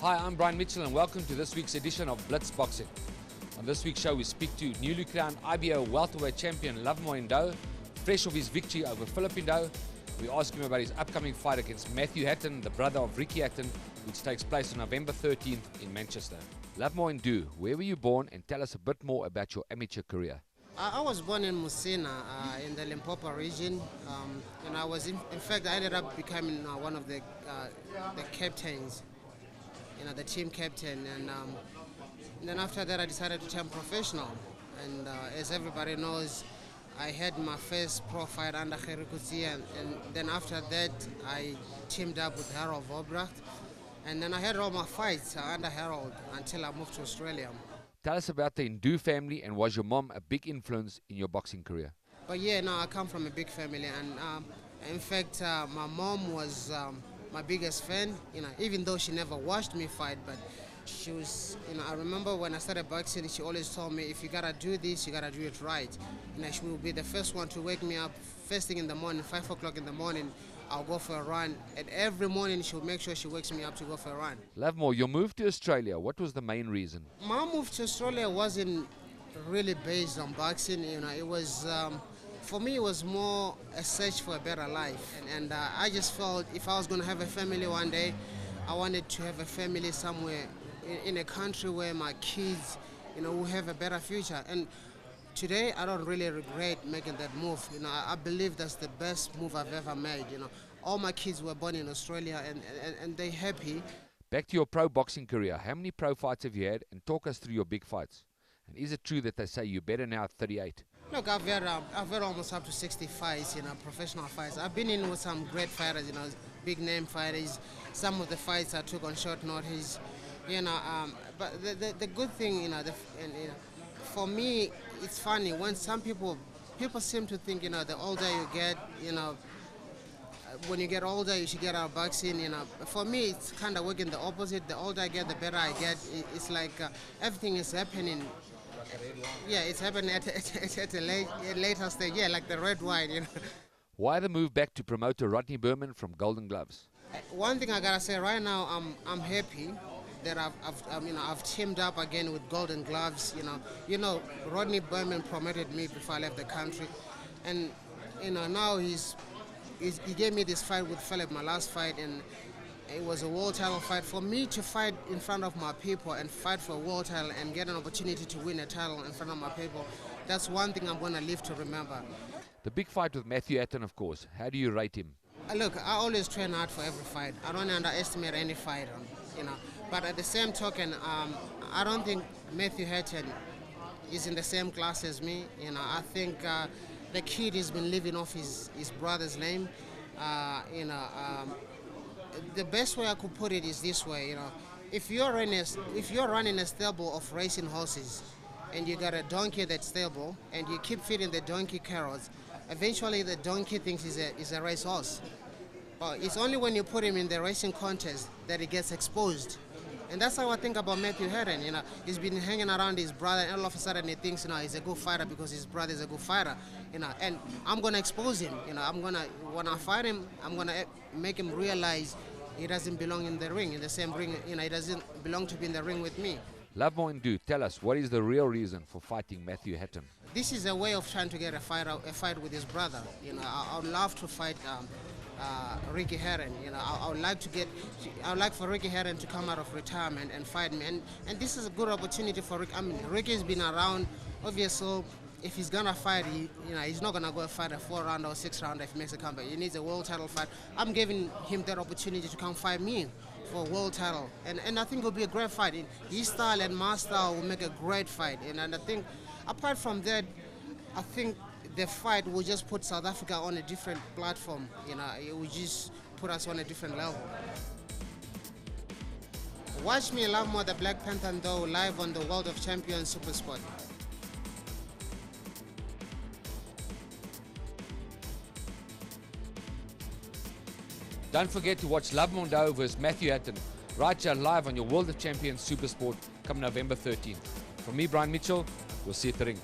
Hi, I'm Brian Mitchell and welcome to this week's edition of Blitz Boxing. On this week's show we speak to newly crowned IBO welterweight champion Lovemore Ndou, fresh off his victory over Philip Ndou. We ask him about his upcoming fight against Matthew Hatton, the brother of Ricky Hatton, which takes place on November 13th in Manchester. Lovemore Ndou, where were you born, and tell us a bit more about your amateur career. I was born in Musina, in the Limpopo region, and I was, in fact, I ended up becoming one of the captains, the team captain, and then after that I decided to turn professional, and as everybody knows, I had my first pro fight under Gerikuzi, and then after that I teamed up with Harold Vobracht, and then I had all my fights under Harold until I moved to Australia. Tell us about the Ndou family, and was your mom a big influence in your boxing career? But yeah, no, I come from a big family, and in fact, my mom was my biggest fan. Even though she never watched me fight, but she was. I remember when I started boxing, she always told me, if you gotta do this, you gotta do it right. She will be the first one to wake me up first thing in the morning, 5 o'clock in the morning. I'll go for a run, and every morning she'll make sure she wakes me up to go for a run. Lovemore, your move to Australia, what was the main reason? My move to Australia wasn't really based on boxing. It was, for me, it was more a search for a better life. And I just felt if I was going to have a family one day, I wanted to have a family somewhere in a country where my kids, will have a better future. And today, I don't really regret making that move. I believe that's the best move I've ever made. All my kids were born in Australia, and they're happy. Back to your pro boxing career, how many pro fights have you had, and talk us through your big fights? And is it true that they say you're better now at 38? Look, I've had almost up to 60 fights, professional fights. I've been in with some great fighters, big name fighters. Some of the fights I took on short notice, but the good thing, for me, it's funny when some people seem to think, the older you get, when you get older, you should get out of boxing. For me, it's kind of working the opposite. The older I get, the better I get. It's like everything is happening. Yeah, it's happening at a later stage. Yeah, like the red wine. Why the move back to promoter Rodney Berman from Golden Gloves? One thing I gotta say right now, I'm happy that I've teamed up again with Golden Gloves. Rodney Berman promoted me before I left the country, and now he gave me this fight with Philip, my last fight, and it was a world title fight. For me to fight in front of my people and fight for a world title and get an opportunity to win a title in front of my people, that's one thing I'm going to live to remember. The big fight with Matthew Hatton, of course. How do you rate him? Look, I always train hard for every fight. I don't underestimate any fighter, But at the same token, I don't think Matthew Hatton is in the same class as me. I think the kid has been living off his brother's name. The best way I could put it is this way. If you're running a stable of racing horses, and you got a donkey at that stable, and you keep feeding the donkey carrots, eventually the donkey thinks he's a racehorse. But it's only when you put him in the racing contest that he gets exposed. And that's how I think about Matthew Hatton. He's been hanging around his brother, and all of a sudden he thinks, he's a good fighter because his brother is a good fighter. And I'm gonna expose him. When I fight him, I'm gonna make him realize he doesn't belong in the ring, in the same ring. He doesn't belong to be in the ring with me. Lovemore Ndou, tell us, what is the real reason for fighting Matthew Hatton? This is a way of trying to get a fight with his brother. I would love to fight Ricky Hatton. I would like for Ricky Hatton to come out of retirement and fight me. And this is a good opportunity for Ricky. Ricky's been around, obviously. If he's gonna fight, he's not gonna go fight a 4-round or 6-round if he makes a comeback. He needs a world title fight. I'm giving him that opportunity to come fight me for a world title, and I think it'll be a great fight. His style and my style will make a great fight. And I think, apart from that, I think the fight will just put South Africa on a different platform. It will just put us on a different level. Watch me, Lovemore, the Black Panther Ndou, live on the World of Champions Supersport. Don't forget to watch Lovemore Ndou vs Matthew Hatton right here live on your World of Champions Supersport come November 13th. From me, Brian Mitchell, we'll see you at the ring.